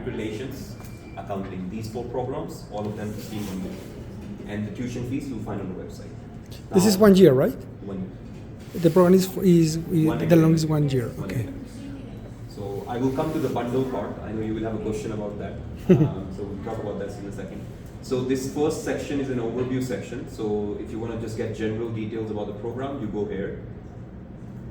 public relations, accounting. These 4 programs, all of them 1500. And the tuition fees you'll find on the website. Now, This is 1 year, right? 1 year. The program is One the academic. longest 1 year. One Okay. academic. So I will come to the bundle part. I know you will have a question about that. So we'll talk about that in a second. So this first section is an overview section. So if you want to just get general details about the program, you go here.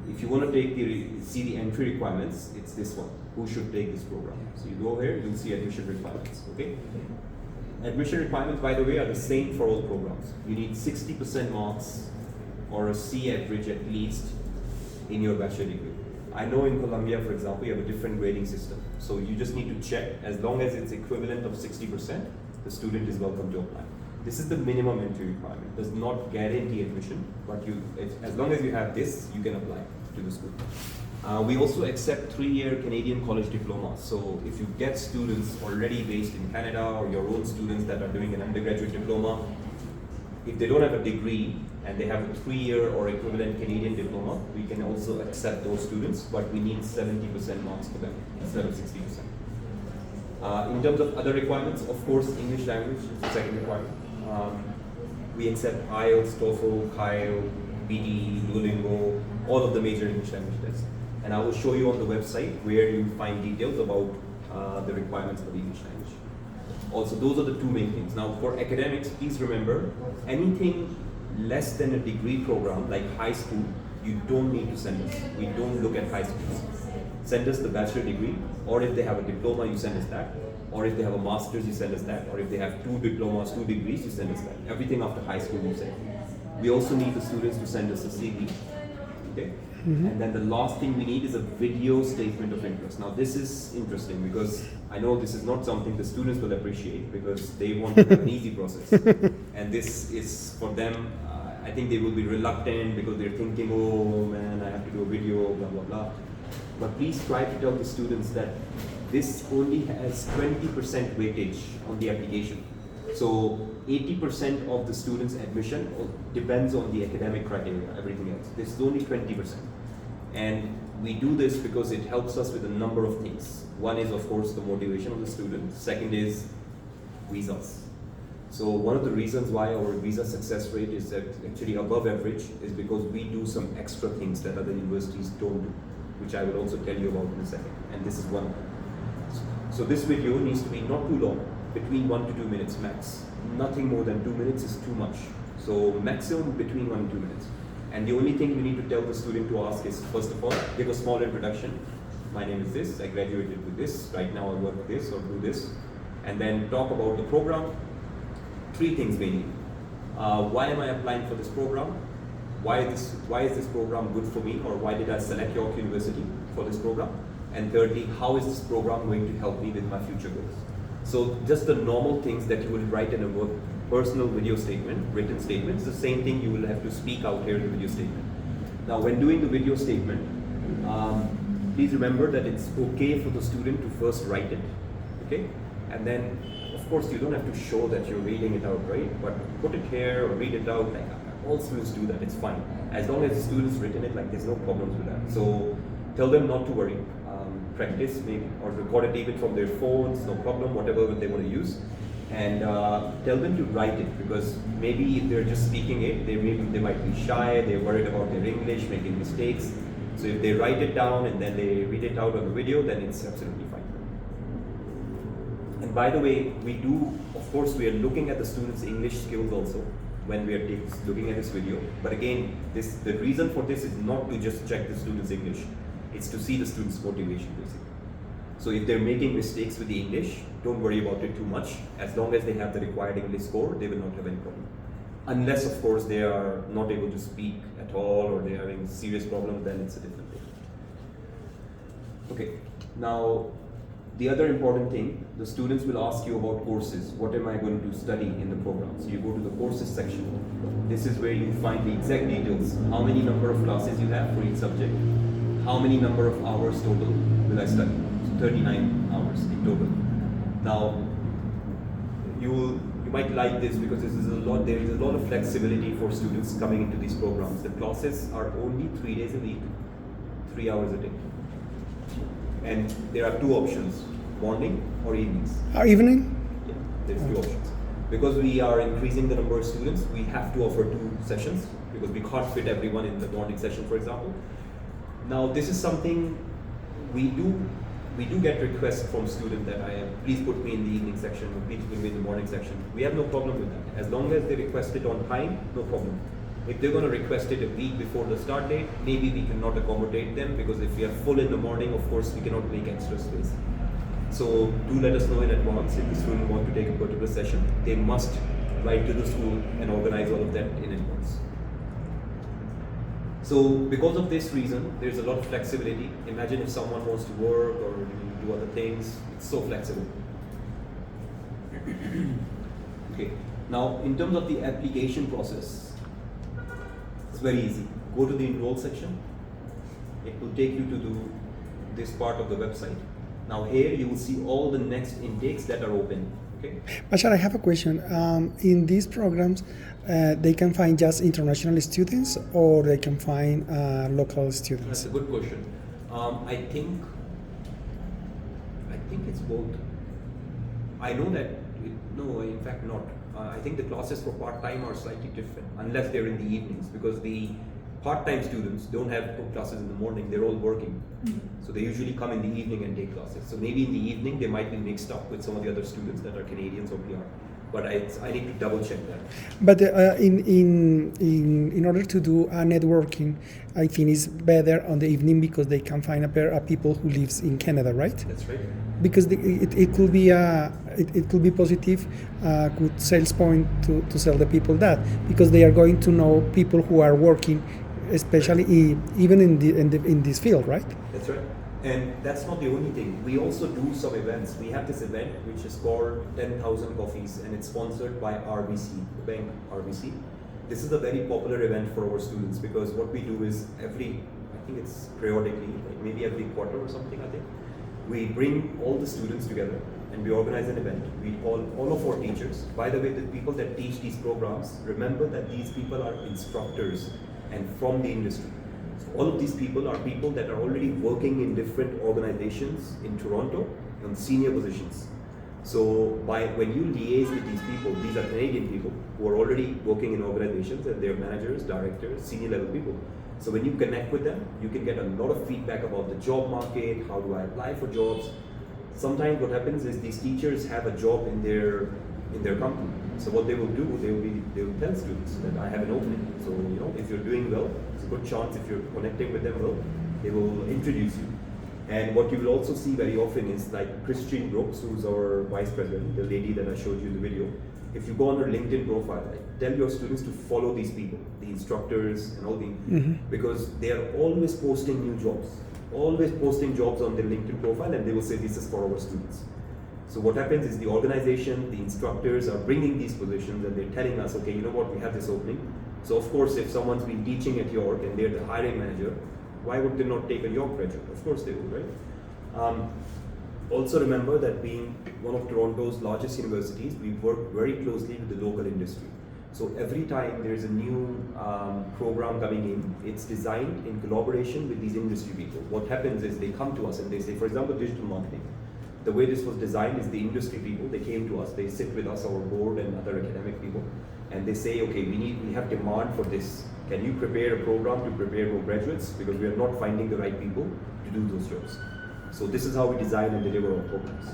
If you want to see the entry requirements, it's this one. Who should take this program? So you go here, you'll see admission requirements. Okay. Admission requirements, by the way, are the same for all programs. You need 60% marks or a C average at least in your bachelor degree. I know in Colombia, for example, you have a different grading system. So you just need to check, as long as it's equivalent of 60%, the student is welcome to apply. This is the minimum entry requirement. Does not guarantee admission, but as long as you have this, you can apply to the school. We also accept 3-year Canadian college diplomas. So if you get students already based in Canada or your own students that are doing an undergraduate diploma, if they don't have a degree and they have a 3-year or equivalent Canadian diploma, we can also accept those students, but we need 70% marks for them instead of 60%. In terms of other requirements, of course, English language is the second requirement. We accept IELTS, TOEFL, KILE, BD, Duolingo, all of the major English language tests. And I will show you on the website where you find details about the requirements for the English language. Also, those are the 2 main things. Now, for academics, please remember, anything less than a degree program, like high school, you don't need to send us. We don't look at high schools. Send us the bachelor degree, or if they have a diploma, you send us that. Or if they have a master's, you send us that. Or if they have 2 diplomas, 2 degrees, you send us that. Everything after high school, you send. We also need the students to send us a CV. Okay? And then the last thing we need is a video statement of interest. Now this is interesting because I know this is not something the students will appreciate because they want to have an easy process. And this is for them, I think they will be reluctant because they're thinking, oh man, I have to do a video, blah, blah, blah. But please try to tell the students that this only has 20% weightage on the application. So 80% of the students' admission depends on the academic criteria, everything else. This is only 20%. And we do this because it helps us with a number of things. One is, of course, the motivation of the student. Second is visas. So one of the reasons why our visa success rate is actually above average is because we do some extra things that other universities don't do, which I will also tell you about in a second. And this is one of them. So this video needs to be not too long, between 1 to 2 minutes max. Nothing more than 2 minutes is too much. So maximum between 1 and 2 minutes. And the only thing we need to tell the student to ask is, first of all, give a small introduction. My name is this, I graduated with this, right now I work with this or do this. And then talk about the program. 3 things mainly. Why am I applying for this program? Why is this program good for me, or why did I select York University for this program? And thirdly, how is this program going to help me with my future goals? So just the normal things that you will write in a personal video statement, written statement, it's the same thing you will have to speak out here in the video statement. Now when doing the video statement, please remember that it's okay for the student to first write it, okay? And then, of course, you don't have to show that you're reading it out, right? But put it here or read it out, like all students do that, it's fine. As long as the student's written it, like there's no problems with that. So tell them not to worry. Practice maybe, or record it even from their phones, no problem, whatever they want to use. And tell them to write it, because maybe if they're just speaking it, they might be shy, they're worried about their English, making mistakes. So if they write it down and then they read it out on the video, then it's absolutely fine. And by the way, of course, we are looking at the students' English skills also when we are looking at this video. But again, the reason for this is not to just check the students' English. It's to see the students' motivation, basically. So if they're making mistakes with the English, don't worry about it too much. As long as they have the required English score, they will not have any problem. Unless, of course, they are not able to speak at all, or they're having serious problems, then it's a different thing. Okay, now the other important thing, the students will ask you about courses. What am I going to study in the program? So you go to the courses section. This is where you find the exact details. How many number of classes you have for each subject. How many number of hours total will I study? So 39 hours in total. Now, you might like this because there is a lot of flexibility for students coming into these programs. The classes are only 3 days a week, 3 hours a day. And there are 2 options. morning or evenings. Evening? Yeah, there's two options. Because we are increasing the number of students, we have to offer 2 sessions because we can't fit everyone in the morning session, for example. Now, this is something we do get requests from students that please put me in the evening section or please put me in the morning section. We have no problem with that. As long as they request it on time, no problem. If they're going to request it a week before the start date, maybe we cannot accommodate them because if we are full in the morning, of course, we cannot make extra space. So do let us know in advance if the student wants to take a particular session. They must write to the school and organize all of that in advance. So because of this reason, there's a lot of flexibility. Imagine if someone wants to work or do other things, it's so flexible. Okay. Now, in terms of the application process, it's very easy. Go to the enroll section. It will take you to this part of the website. Now here you will see all the next intakes that are open. Okay. Bashar, I have a question. In these programs, they can find just international students or they can find local students? That's a good question. I think it's both. I know that, no, in fact not. I think the classes for part-time are slightly different, unless they're in the evenings, because the part-time students don't have classes in the morning, they're all working. So they usually come in the evening and take classes. So maybe in the evening they might be mixed up with some of the other students that are Canadians or PR. But I need to double check that. But in order to do a networking, I think it's better on the evening because they can find a pair of people who lives in Canada, right? That's right. Because it could be it could be positive, good sales point to sell the people that, because they are going to know people who are working, especially even in this field, right? That's right. And that's not the only thing. We also do some events. We have this event which is called 10,000 Coffees, and it's sponsored by RBC, the bank RBC. This is a very popular event for our students because what we do is I think it's periodically, like maybe every quarter or something, I think. We bring all the students together and we organize an event. We call all of our teachers. By the way, the people that teach these programs, remember that these people are instructors and from the industry. So all of these people are people that are already working in different organizations in Toronto on senior positions. So when you liaise with these people, these are Canadian people who are already working in organizations and they're managers, directors, senior level people. So when you connect with them, you can get a lot of feedback about the job market, how do I apply for jobs. Sometimes what happens is these teachers have a job in their company. So what they will do, they will tell students that I have an opening. So if you're doing well, it's a good chance if you're connecting with them well, they will introduce you. And what you will also see very often is like Christine Brooks, who's our vice president, the lady that I showed you in the video. If you go on her LinkedIn profile, tell your students to follow these people, the instructors and all the, because they are always posting new jobs, always posting jobs on their LinkedIn profile, and they will say this is for our students. So what happens is the organization, the instructors are bringing these positions and they're telling us, okay, you know what, we have this opening. So of course, if someone's been teaching at York and they're the hiring manager, why would they not take a York graduate? Of course they would, right? Also remember that being one of Toronto's largest universities, we work very closely with the local industry. So every time there's a new program coming in, it's designed in collaboration with these industry people. What happens is they come to us and they say, for example, digital marketing. The way this was designed is the industry people, they came to us, they sit with us, our board and other academic people, and they say, okay, we have demand for this. Can you prepare a program to prepare more graduates? Because we are not finding the right people to do those jobs. So this is how we design and deliver our programs.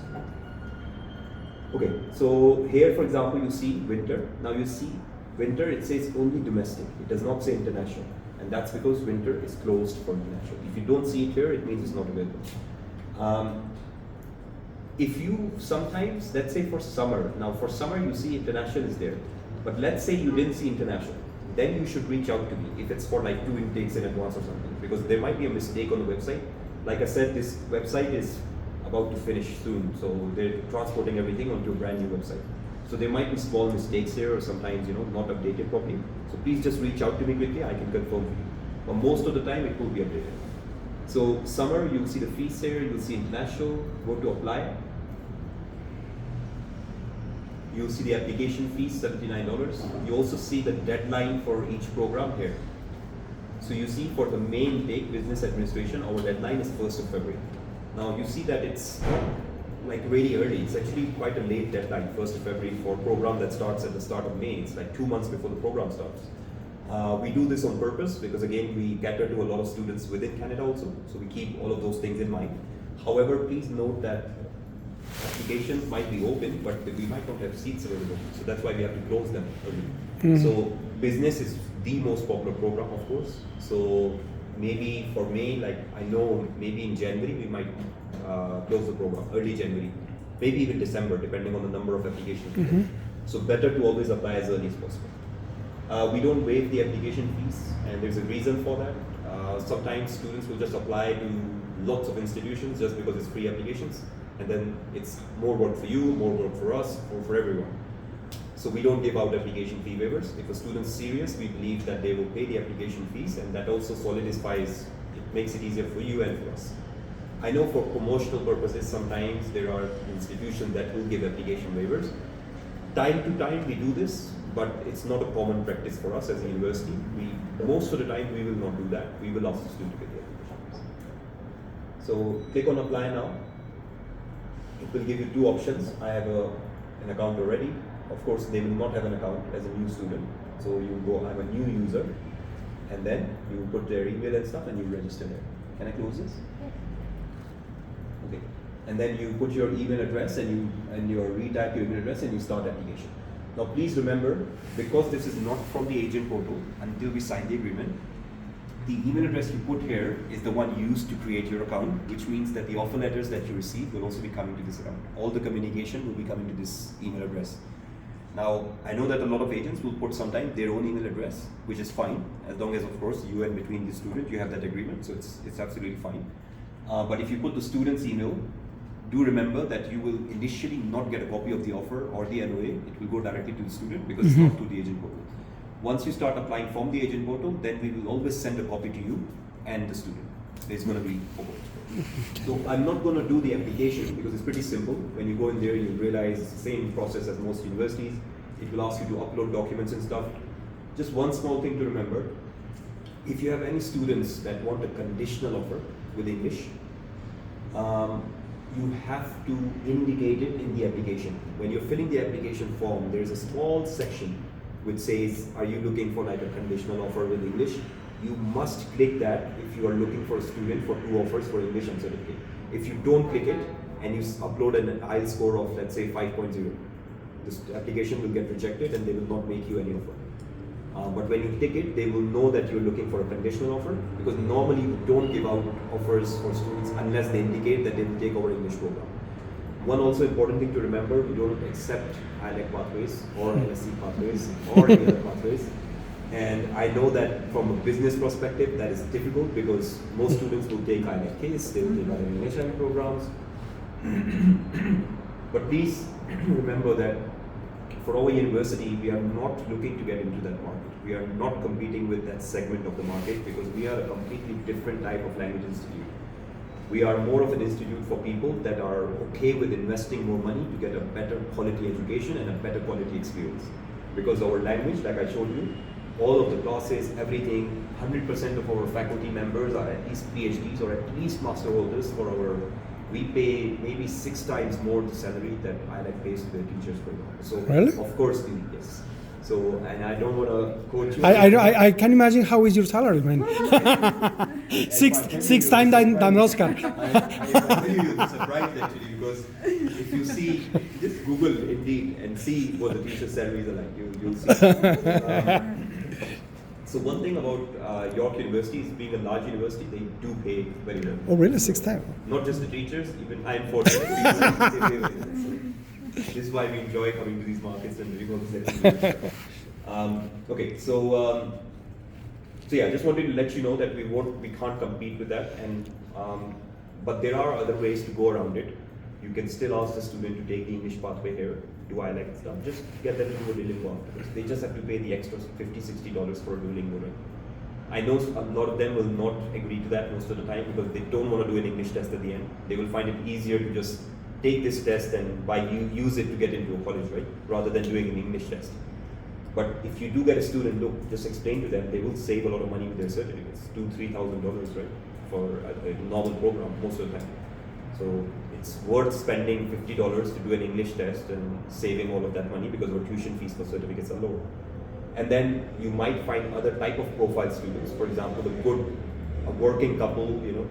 Okay, so here, for example, you see winter. Now you see winter, it says only domestic. It does not say international. And that's because winter is closed for international. If you don't see it here, it means it's not available. If you sometimes, let's say for summer, now for summer you see international is there. But let's say you didn't see international. Then you should reach out to me if it's for like 2 intakes in advance or something. Because there might be a mistake on the website. Like I said, this website is about to finish soon, so they're transporting everything onto a brand new website. So there might be small mistakes here or sometimes, not updated properly. So please just reach out to me quickly, I can confirm for you. But most of the time it will be updated. So summer, you'll see the fees here, you'll see international, go to apply. You'll see the application fees, $79. You also see the deadline for each program here. So you see for the main intake, business administration, our deadline is 1st of February. Now you see that it's like really early. It's actually quite a late deadline, 1st of February, for a program that starts at the start of May. It's like 2 months before the program starts. We do this on purpose because again, we cater to a lot of students within Canada also. So we keep all of those things in mind. However, please note that applications might be open, but we might not have seats available. So that's why we have to close them early. So business is the most popular program, of course. So maybe for May, like I know maybe in January, we might close the program, early January. Maybe even December, depending on the number of applications. So better to always apply as early as possible. We don't waive the application fees, and there's a reason for that. Sometimes students will just apply to lots of institutions just because it's free applications, and then it's more work for you, more work for us, or for everyone. So we don't give out application fee waivers. If a student's serious, we believe that they will pay the application fees, and that also solidifies, it makes it easier for you and for us. I know for promotional purposes, sometimes there are institutions that will give application waivers. Time to time we do this, but it's not a common practice for us as a university. Most of the time we will not do that. We will ask the student to get the application. So click on apply now. It will give you two options. I have an account already. Of course, they will not have an account as a new student. So you go, I'm a new user, and then you put their email and stuff and you register there. Can I close this? Okay. And then you put your email address and you retype your email address and you start application. Now please remember, because this is not from the agent portal until we sign the agreement, the email address you put here is the one used to create your account, which means that the offer letters that you receive will also be coming to this account. All the communication will be coming to this email address. Now, I know that a lot of agents will put sometimes their own email address, which is fine, as long as, of course, you and between the student, you have that agreement, so it's absolutely fine. But if you put the student's email, do remember that you will initially not get a copy of the offer or the NOA. It will go directly to the student because it's not to the agent portal. Once you start applying from the agent portal, then we will always send a copy to you and the student. It's going to be for both. So I'm not going to do the application because it's pretty simple. When you go in there, you'll realize it's the same process as most universities. It will ask you to upload documents and stuff. Just one small thing to remember. If you have any students that want a conditional offer with English, you have to indicate it in the application. When you're filling the application form, there's a small section which says, are you looking for like a conditional offer with English? You must click that if you are looking for a student for 2 offers for English and certificate. If you don't click it and you upload an IELTS score of, let's say, 5.0, this application will get rejected and they will not make you any offer. But when you tick it, they will know that you're looking for a conditional offer, because normally we don't give out offers for students unless they indicate that they will take our English program. One also important thing to remember, we don't accept IELTS pathways or LSE pathways or any other pathways. And I know that from a business perspective, that is difficult because most students will take IELTS case, they will take other English language programs. But please remember that for our university, we are not looking to get into that market. We are not competing with that segment of the market because we are a completely different type of language institute. We are more of an institute for people that are okay with investing more money to get a better quality education and a better quality experience. Because our language, like I showed you, all of the classes, everything, 100% of our faculty members are at least PhDs or at least master holders for our. We pay maybe 6 times more the salary that IELTS pays to their teachers per year. So really? Of course, yes. So, and I don't want to quote you. I can imagine how is your salary, man. six times than Oscar. I tell you, you'll be surprised actually, because if you see, just Google Indeed and see what the teacher salaries are like. You'll see. So one thing about York University is being a large university, they do pay very well. Oh really? 6 times? Not just the teachers, even I'm fortunate. This is why we enjoy coming to these markets and doing all this. Okay, so yeah, I just wanted to let you know that we can't compete with that, and but there are other ways to go around it. You can still ask the student to take the English pathway here, do IELTS stuff, just get them to do a Duolingo afterwards. They just have to pay the extra $50-$60 for a Duolingo, right? I know a lot of them will not agree to that most of the time because they don't want to do an English test at the end. They will find it easier to just take this test and use it to get into a college, right? Rather than doing an English test. But if you do get a student, look, just explain to them, they will save a lot of money with their certificates, $2,000-$3,000, right? For a normal program most of the time. So it's worth spending $50 to do an English test and saving all of that money because our tuition fees for certificates are lower. And then you might find other type of profile students, for example, a working couple,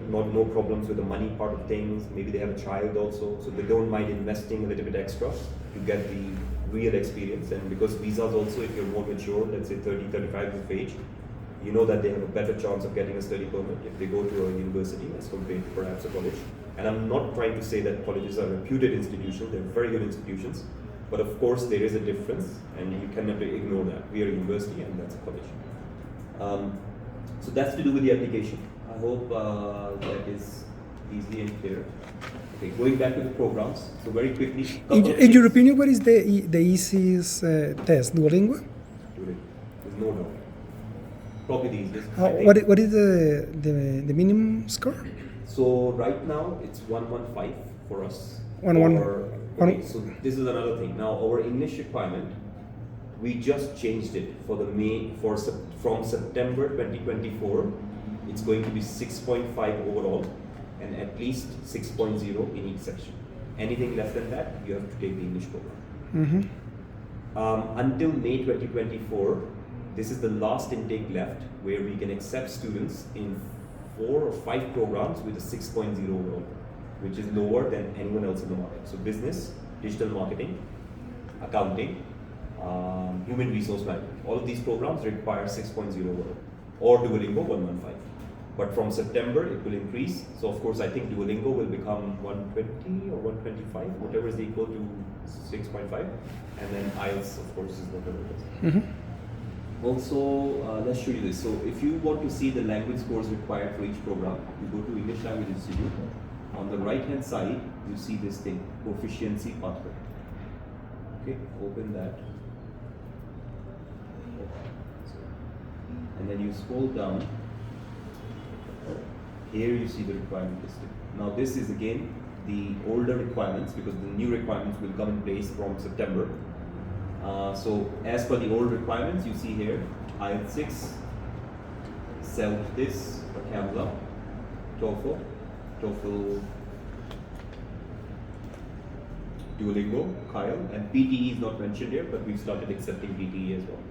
no problems with the money part of things. Maybe they have a child also, so they don't mind investing a little bit extra to get the real experience. And because visas also, if you're more mature, let's say 30, 35 years of age, you know that they have a better chance of getting a study permit if they go to a university as compared to perhaps a college. And I'm not trying to say that colleges are reputed institutions, they're very good institutions, but of course there is a difference and you cannot ignore that. We are a university and that's a college. So that's to do with the application. I hope that is easy and clear. Okay, going back to the programs, so very quickly. In your opinion, what is the easiest test? Duolingo? There's no doubt. Probably the easiest. What is the minimum score? So right now it's 115 for us. So this is another thing. Now our English requirement, we just changed it from September 2024. It's going to be 6.5 overall and at least 6.0 in each section. Anything less than that, you have to take the English program. Until May 2024, this is the last intake left where we can accept students in 4 or 5 programs with a 6.0 overall, which is lower than anyone else in the market. So business, digital marketing, accounting, human resource management. All of these programs require 6.0 overall, or Duolingo 115. But from September, it will increase. So of course, I think Duolingo will become 120 or 125, whatever is equal to 6.5. And then IELTS, of course, is whatever it is. Also, let's show you this. So if you want to see the language scores required for each program, you go to English Language Institute. On the right-hand side, you see this thing, proficiency pathway. Okay, open that. And then you scroll down. Here you see the requirement listed. Now this is again the older requirements because the new requirements will come in place from September. So as per the old requirements, you see here IELTS 6, self-this, CAMLA, TOEFL, Duolingo, Kyle, and PTE is not mentioned here, but we've started accepting PTE as well.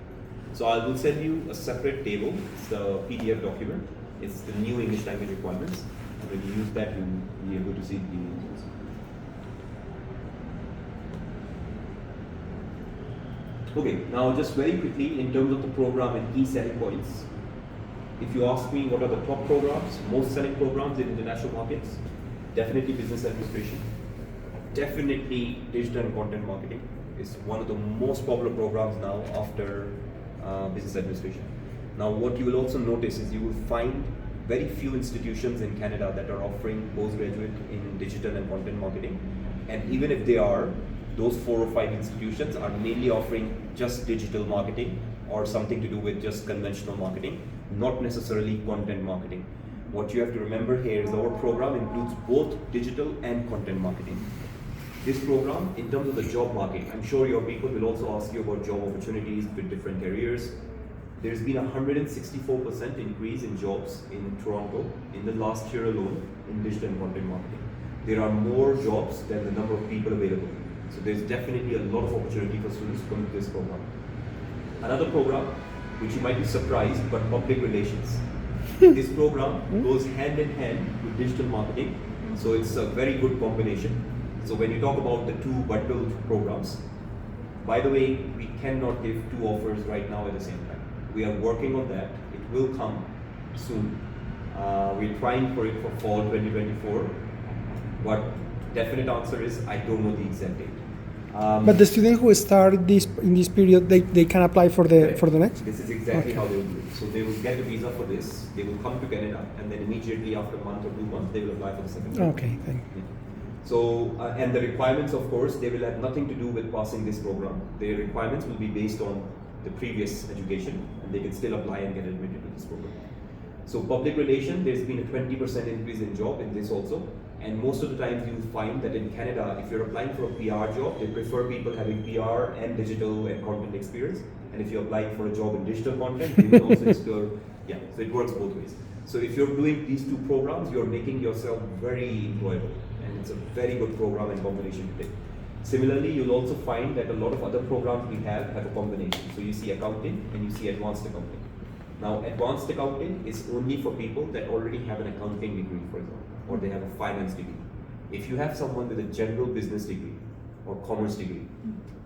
So I will send you a separate table. It's the PDF document. It's the new English language requirements. And when you use that, you'll be able to see the details. Okay, now just very quickly, in terms of the program and key selling points, if you ask me what are the top programs, most selling programs in international markets, definitely business administration, definitely digital and content marketing is one of the most popular programs now after business administration. Now what you will also notice is you will find very few institutions in Canada that are offering postgraduate in digital and content marketing, and even if they are, those 4 or 5 institutions are mainly offering just digital marketing or something to do with just conventional marketing, not necessarily content marketing. What you have to remember here is our program includes both digital and content marketing. This program, in terms of the job market, I'm sure your people will also ask you about job opportunities with different careers. There's been a 164% increase in jobs in Toronto in the last year alone in digital and content marketing. There are more jobs than the number of people available. So there's definitely a lot of opportunity for students to come to this program. Another program, which you might be surprised, but public relations. This program goes hand in hand with digital marketing, so it's a very good combination. So when you talk about the 2 bundled programs, by the way, we cannot give 2 offers right now at the same time. We are working on that. It will come soon. We're trying for it for fall 2024, but definite answer is I don't know the exact date. But the students who start in this period, they can apply for the next? This is exactly how they will do it. So they will get a visa for this, they will come to Canada, and then immediately after a month or 2 months, they will apply for the second one. Okay, thank you. So, and the requirements, of course, they will have nothing to do with passing this program. Their requirements will be based on the previous education, and they can still apply and get admitted to this program. So public relation, there's been a 20% increase in job in this also. And most of the times you'll find that in Canada, if you're applying for a PR job, they prefer people having PR and digital and content experience. And if you're applying for a job in digital content, they will also explore, so it works both ways. So if you're doing these 2 programs, you're making yourself very employable. And it's a very good program and combination to take. Similarly, you'll also find that a lot of other programs we have a combination. So you see accounting and you see advanced accounting. Now, advanced accounting is only for people that already have an accounting degree, for example, or they have a finance degree. If you have someone with a general business degree or commerce degree,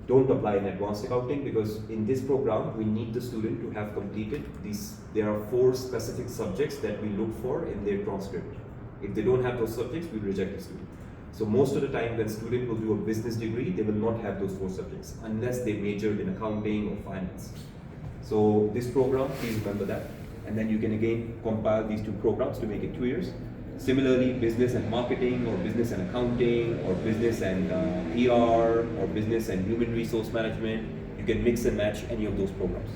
don't apply in advanced accounting, because in this program, we need the student to have completed these. There are 4 specific subjects that we look for in their transcript. If they don't have those subjects, we reject the student. So most of the time when student will do a business degree, they will not have those 4 subjects unless they majored in accounting or finance. So this program, please remember that. And then you can again compile these 2 programs to make it 2 years. Similarly, business and marketing, or business and accounting, or business and PR, or business and human resource management, you can mix and match any of those programs.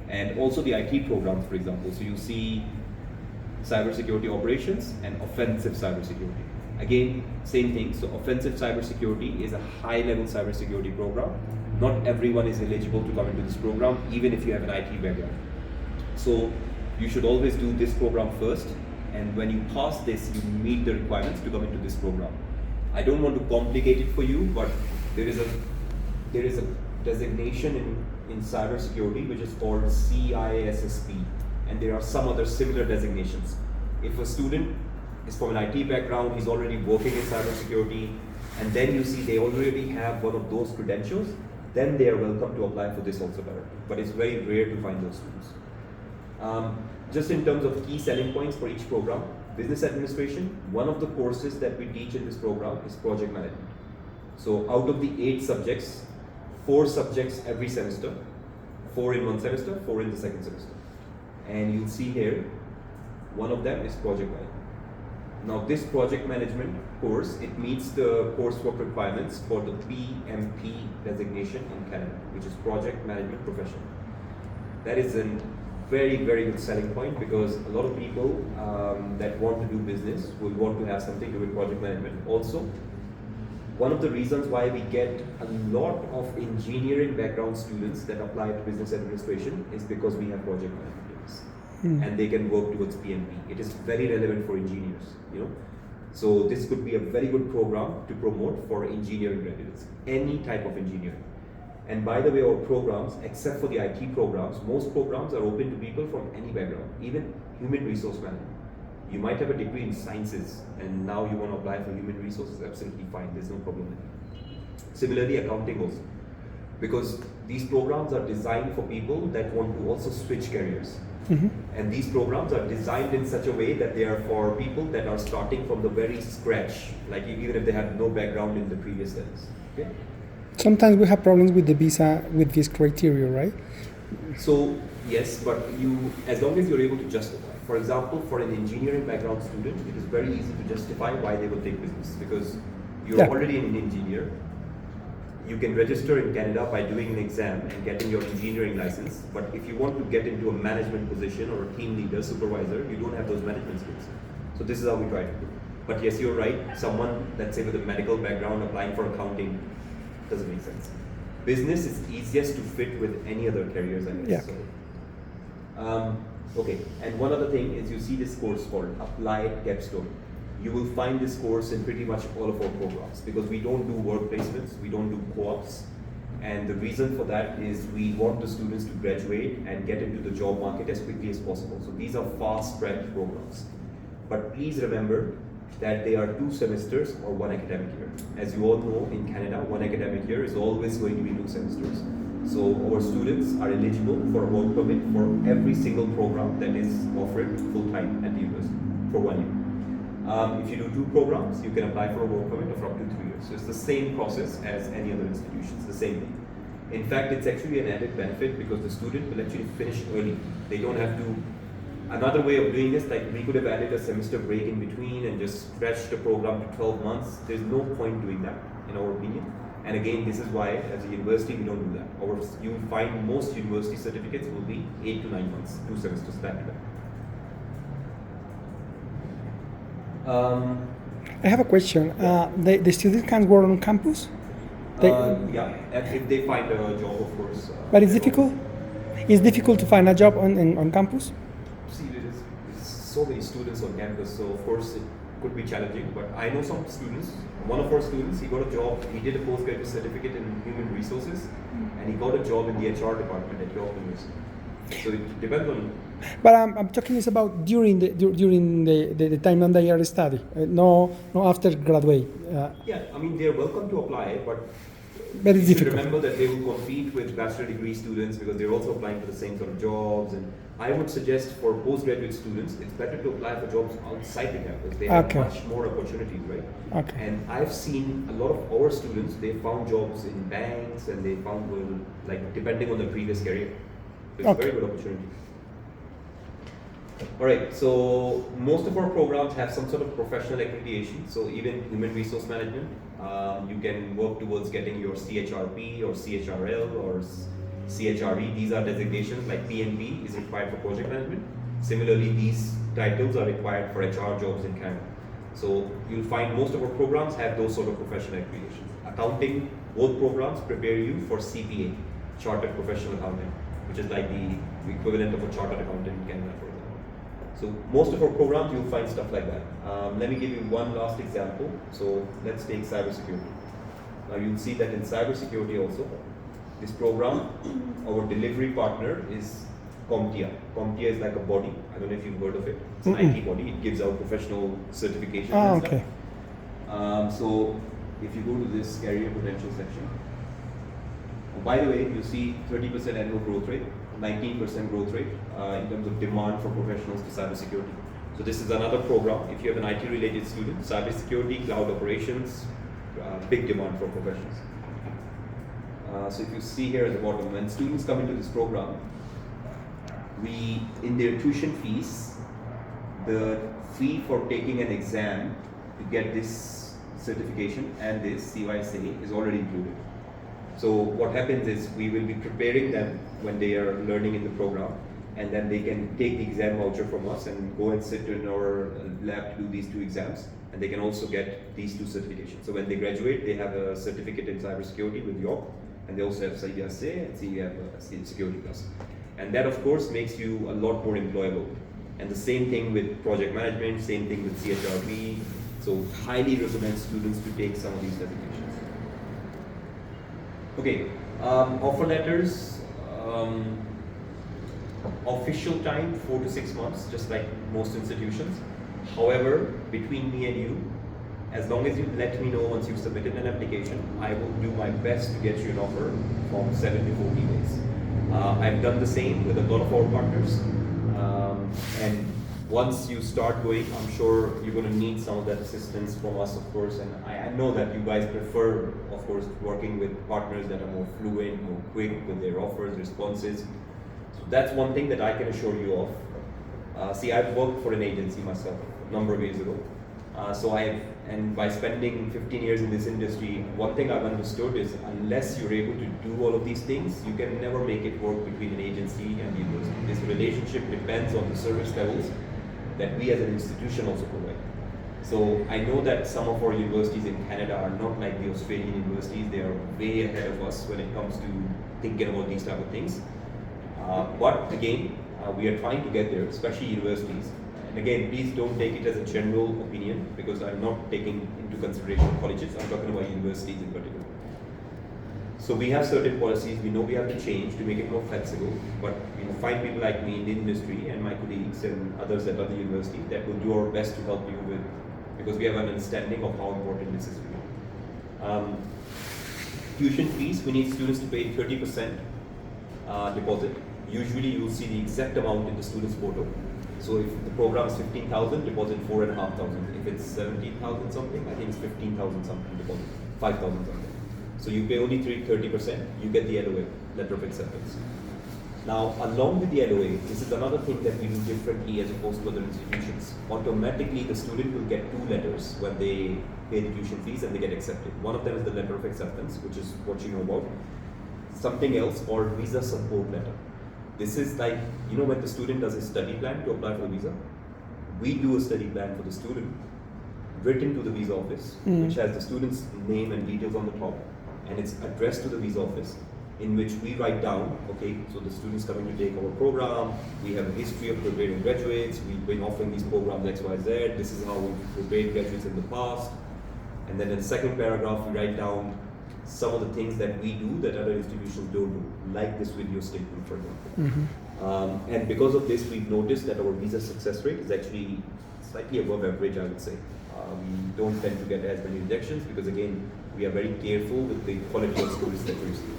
And also the IT programs, for example. So you see cybersecurity operations and offensive cybersecurity. Again, same thing. So offensive cybersecurity is a high-level cybersecurity program. Not everyone is eligible to come into this program, even if you have an IT background. So you should always do this program first, and when you pass this, you meet the requirements to come into this program. I don't want to complicate it for you, but there is a designation in cybersecurity which is called CISSP, and there are some other similar designations. If a student is from an IT background, he's already working in cybersecurity, and then you see they already have one of those credentials, then they are welcome to apply for this also directly. But it's very rare to find those students. Just in terms of key selling points for each program, business administration, one of the courses that we teach in this program is project management. So out of the 8 subjects, 4 subjects every semester, 4 in one semester, 4 in the second semester. And you'll see here, one of them is project management. Now this project management course, it meets the coursework requirements for the PMP designation in Canada, which is Project Management Professional. That is a very, very good selling point, because a lot of people that want to do business will want to have something to do with project management. Also, one of the reasons why we get a lot of engineering background students that apply to business administration is because we have project management units. And they can work towards PMP. It is very relevant for engineers, So this could be a very good program to promote for engineering graduates, any type of engineering. And by the way, our programs, except for the IT programs, most programs are open to people from any background, even human resource management. You might have a degree in sciences and now you want to apply for human resources, absolutely fine, there's no problem with it. Similarly, accounting also, because these programs are designed for people that want to also switch careers. And these programs are designed in such a way that they are for people that are starting from the very scratch, like even if they have no background in the previous studies. Okay? Sometimes we have problems with the visa with this criteria, right? So yes, but as long as you're able to justify. For example, for an engineering background student, it is very easy to justify why they will take business, because you're already an engineer. You can register in Canada by doing an exam and getting your engineering license. But if you want to get into a management position or a team leader, supervisor, you don't have those management skills. So this is how we try to do it. But yes, you're right. Someone, let's say with a medical background applying for accounting, doesn't make sense. Business is easiest to fit with any other careers, I guess. So, okay, and one other thing is you see this course called Applied Capstone. You will find this course in pretty much all of our programs, because we don't do work placements, we don't do co-ops. And the reason for that is we want the students to graduate and get into the job market as quickly as possible. So these are fast-track programs. But please remember that they are 2 semesters or 1 academic year. As you all know, in Canada, 1 academic year is always going to be 2 semesters. So our students are eligible for a work permit for every single program that is offered full-time at the university for 1 year. If you do 2 programs, you can apply for a work permit of up to 3 years. So it's the same process as any other institutions, the same thing. In fact, it's actually an added benefit because the student will actually finish early. They don't have to. Another way of doing this, like we could have added a semester break in between and just stretched the program to 12 months. There's no point doing that, in our opinion. And again, this is why, as a university, we don't do that. You will find most university certificates will be 8 to 9 months, 2 semesters back to back. I have a question. The students can work on campus? Yeah, if they find a job, of course. But it's difficult? It's difficult to find a job on campus? See, there's so many students on campus, so of course it could be challenging, but I know some students one of our students, he got a job, he did a postgraduate certificate in human resources, and he got a job in the HR department at York University. So it depends on. But I'm talking is about during the time when they are study, no after graduate. Yeah, I mean they're welcome to apply, but Very you should difficult. remember that they will compete with bachelor degree students because they're also applying for the same sort of jobs. And I would suggest for postgraduate students, it's better to apply for jobs outside the campus. They have Okay. much more opportunities, right? Okay. And I've seen a lot of our students, they found jobs in banks and they found, like, depending on their previous career. So it's a Okay. very good opportunity. Alright, so most of our programs have some sort of professional accreditation. So even human resource management, you can work towards getting your CHRP or CHRL or CHRE. These are designations, like PMP is required for project management. Similarly, these titles are required for HR jobs in Canada. So you'll find most of our programs have those sort of professional accreditations. Accounting, both programs prepare you for CPA, Chartered Professional Accountant, which is like the equivalent of a chartered accountant in Canada, for example. So most of our programs, you'll find stuff like that. Let me give you one last example. So let's take cybersecurity. Now you'll see that in cybersecurity also, this program, our delivery partner is CompTIA. CompTIA is like a body. I don't know if you've heard of it. It's an IT body. It gives out professional certification. And Okay. stuff. So if you go to this career potential section, by the way, you see 30% annual growth rate, 19% growth rate in terms of demand for professionals to cybersecurity. So this is another program. If you have an IT related student, cybersecurity, cloud operations, big demand for professionals. So if you see here at the bottom, when students come into this program, we, in their tuition fees, the fee for taking an exam to get this certification and this CYSA is already included. So what happens is we will be preparing them when they are learning in the program, and then they can take the exam voucher from us and go and sit in our lab to do these 2 exams, and they can also get these 2 certifications. So when they graduate, they have a certificate in cybersecurity with York, and they also have CYSA and Security Plus. And that of course makes you a lot more employable. And the same thing with project management, same thing with CHRP. So highly recommend students to take some of these designations. Okay, offer letters, official time 4 to 6 months, just like most institutions. However, between me and you, as long as you let me know once you've submitted an application, I will do my best to get you an offer from 7 to 14 days. I've done the same with a lot of our partners, and once you start going, I'm sure you're going to need some of that assistance from us, of course. And I know that you guys prefer, of course, working with partners that are more fluent, more quick with their offers, responses. So that's one thing that I can assure you of. See, I've worked for an agency myself a number of years ago. And by spending 15 years in this industry, one thing I've understood is unless you're able to do all of these things, you can never make it work between an agency and the university. This relationship depends on the service levels that we as an institution also provide. So I know that some of our universities in Canada are not like the Australian universities. They are way ahead of us when it comes to thinking about these type of things. But again, we are trying to get there, especially universities. And again, please don't take it as a general opinion, because I'm not taking into consideration colleges. I'm talking about universities in particular. So we have certain policies we know we have to change to make it more flexible, but find people like me in the industry and my colleagues and others at other universities that will do our best to help you with, because we have an understanding of how important this is for you. Tuition fees, we need students to pay 30% deposit. Usually you will see the exact amount in the student's portal. So if the program is 15,000, deposit 4,500. If it's 17,000 something, I think it's 15,000 something deposit, 5,000 something. So you pay only 30%, you get the LOA, letter of acceptance. Now, along with the LOA, this is another thing that we do differently as opposed to other institutions. Automatically, the student will get 2 letters when they pay the tuition fees and they get accepted. One of them is the letter of acceptance, which is what you know about. Something else called visa support letter. This is like, when the student does a study plan to apply for the visa, we do a study plan for the student, written to the visa office, which has the student's name and details on the top, and it's addressed to the visa office, in which we write down, okay, so the student's coming to take our program, we have a history of preparing graduates, we've been offering these programs X, Y, Z, this is how we've prepared graduates in the past, And then in the second paragraph, we write down some of the things that we do that other institutions don't do, like this video statement, for example. And because of this, we've noticed that our visa success rate is actually slightly above average, I would say. We don't tend to get as many rejections because, again, we are very careful with the quality of students that we receive.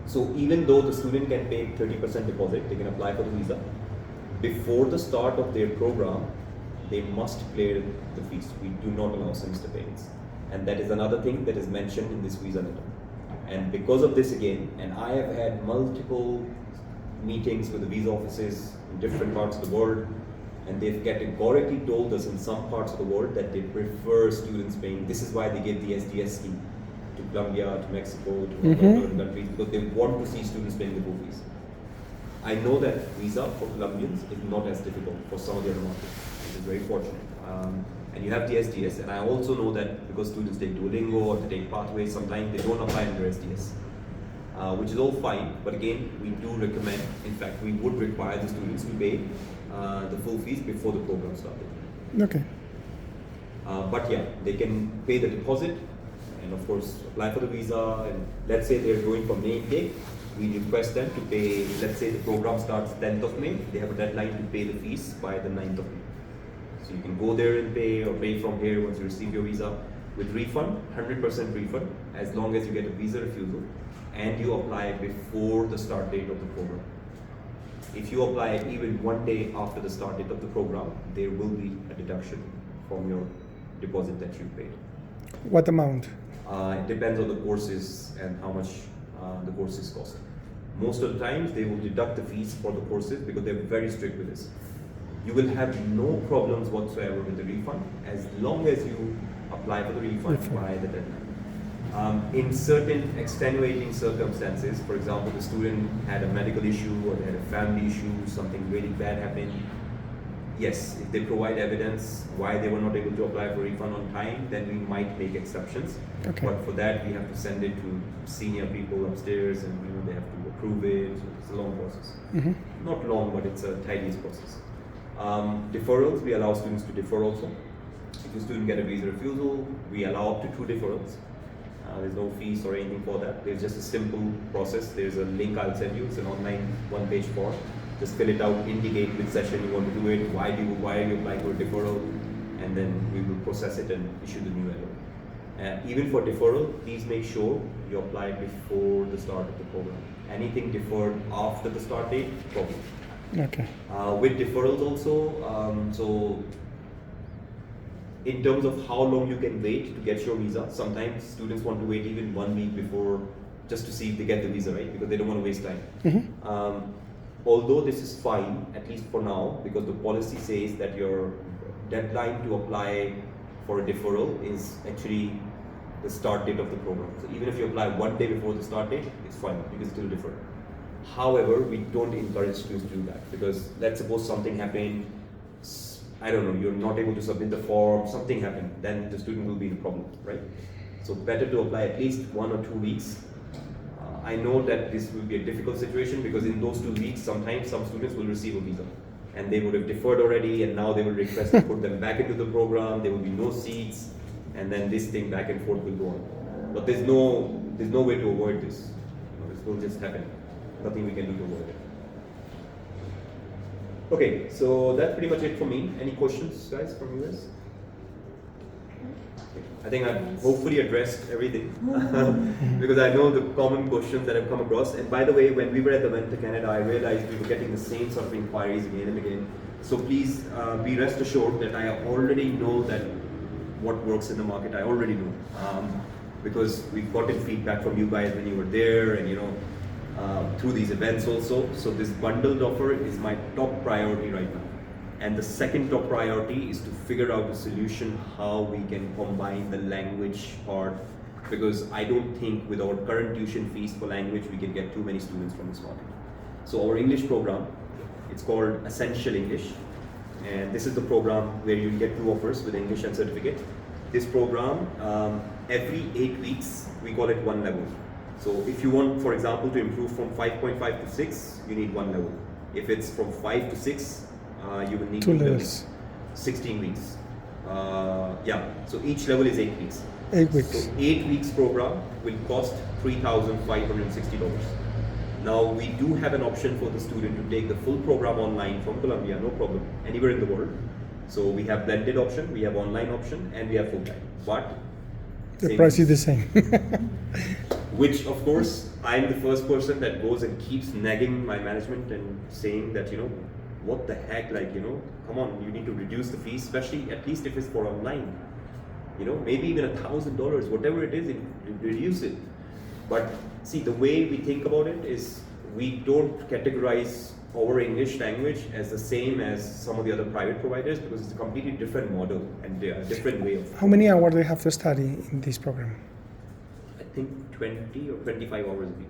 So even though the student can pay 30% deposit, they can apply for the visa. Before the start of their program, they must clear the fees. We do not allow semester payments. And that is another thing that is mentioned in this visa letter. And because of this again, and I have had multiple meetings with the visa offices in different parts of the world, and they've categorically told us in some parts of the world that they prefer students paying. This is why they give the SDS scheme to Colombia, to Mexico, to other countries, because they want to see students paying the full fees. I know that visa for Colombians is not as difficult for some of the other markets, which is very fortunate. And you have the SDS, and I also know that because students take Duolingo or they take Pathways, sometimes they don't apply under SDS, which is all fine. But again, we do recommend, in fact, we would require the students to pay the full fees before the program started. Okay. But yeah, they can pay the deposit and of course apply for the visa. And let's say they're going for May intake, we request them to pay, let's say the program starts 10th of May, they have a deadline to pay the fees by the 9th of May. So you can go there and pay, or pay from here once you receive your visa with refund, 100% refund, as long as you get a visa refusal and you apply before the start date of the program. If you apply even 1 day after the start date of the program, there will be a deduction from your deposit that you paid. What amount? It depends on the courses and how much the courses cost. Most of the times they will deduct the fees for the courses because they're very strict with this. You will have no problems whatsoever with the refund as long as you apply for the refund by the deadline. In certain extenuating circumstances, for example, the student had a medical issue or they had a family issue, something really bad happened, yes, if they provide evidence why they were not able to apply for refund on time, then we might make exceptions. Okay. But for that, we have to send it to senior people upstairs, and they have to approve it. So it's a long process. Not long, but it's a tedious process. Deferrals, we allow students to defer also. If a student get a visa refusal, we allow up to 2 deferrals. There's no fees or anything for that. There's just a simple process. There's a link I'll send you. It's an online 1-page form. Just fill it out, indicate which session you want to do it, why are you applying for a deferral, and then we will process it and issue the new LO. Even for deferral, please make sure you apply before the start of the program. Anything deferred after the start date, problem. Okay. With deferrals also, so in terms of how long you can wait to get your visa, sometimes students want to wait even 1 week before just to see if they get the visa, right? Because they don't want to waste time. Although this is fine, at least for now, because the policy says that your deadline to apply for a deferral is actually the start date of the program. So even if you apply 1 day before the start date, it's fine, you can still defer. However, we don't encourage students to do that, because let's suppose something happened, I don't know, you're not able to submit the form, something happened, then the student will be in a problem, right? So better to apply at least 1 or 2 weeks. I know that this will be a difficult situation because in those 2 weeks, sometimes some students will receive a visa and they would have deferred already, and now they will request to put them back into the program. There will be no seats, and then this thing back and forth will go on. But there's no way to avoid this. This will just happen. Nothing we can do to avoid it. Okay, so that's pretty much it for me. Any questions, guys, from you guys? I think I've hopefully addressed everything because I know the common questions that I've come across. And by the way, when we were at the event to Canada, I realized we were getting the same sort of inquiries again and again. So please be rest assured that I already know that what works in the market. I already know because we've gotten feedback from you guys when you were there, and through these events also. So this bundled offer is my top priority right now. And the second top priority is to figure out a solution how we can combine the language part, because I don't think with our current tuition fees for language we can get too many students from this market. So our English program, it's called Essential English, and this is the program where you get 2 offers with English and certificate. This program, every 8 weeks, we call it 1 level. So if you want, for example, to improve from 5.5 to 6, you need 1 level. If it's from 5 to 6, you will need 2 levels. 16 weeks. Yeah, so each level is 8 weeks. 8 weeks. So 8 weeks program will cost $3,560. Now we do have an option for the student to take the full program online from Colombia, no problem, anywhere in the world. So we have blended option, we have online option, and we have full time. But The same price is the fees. same. Which of course I'm the first person that goes and keeps nagging my management and saying that, you know, what the heck, like, you know, come on, you need to reduce the fees, especially at least if it's for online. You know, maybe even $1,000, whatever it is, reduce it. But see, the way we think about it is we don't categorize our English language as the same as some of the other private providers because it's a completely different model and a different way of. How many hours they have to study in this program? I think 20 or 25 hours a week.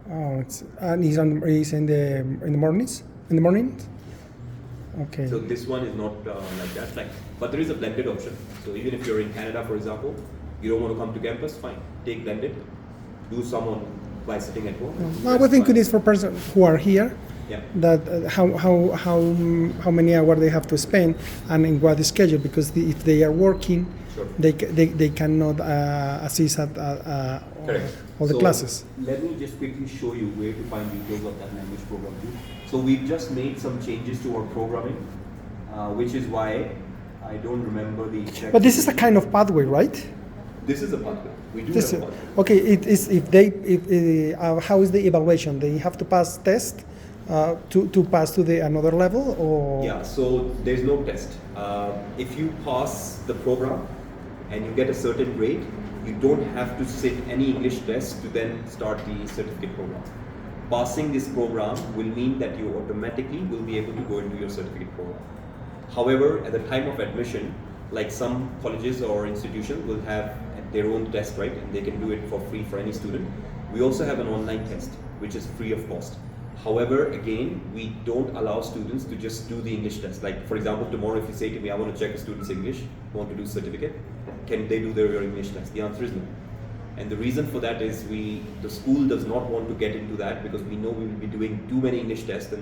Oh, and it's in the mornings. In the morning. Okay. So this one is not like that. Like, but there is a blended option. So even if you're in Canada, for example, you don't want to come to campus, fine. Take blended. Do some on by sitting at home. I would think it is for persons who are here. Yeah. That how many hours they have to spend and in what schedule, because if they are working, Sure. they cannot assist at Correct. all the So, classes. Let me just quickly show you where to find details of that language program too. So we've just made some changes to our programming, which is why I don't remember the exact. But this is a kind of pathway, right? This is a pathway. We do This have a pathway. okay. It is how is the evaluation? They have to pass test to pass to the another level, or Yeah, so there's no test. If you pass the program and you get a certain grade, you don't have to sit any English test to then start the certificate program. Passing this program will mean that you automatically will be able to go into your certificate program. However, at the time of admission, like some colleges or institutions will have their own test, right? And they can do it for free for any student. We also have an online test, which is free of cost. However, again, we don't allow students to just do the English test. Like, for example, tomorrow if you say to me, I want to check a student's English, want to do certificate, can they do their English test? The answer is no. And the reason for that is the school does not want to get into that because we know we will be doing too many English tests and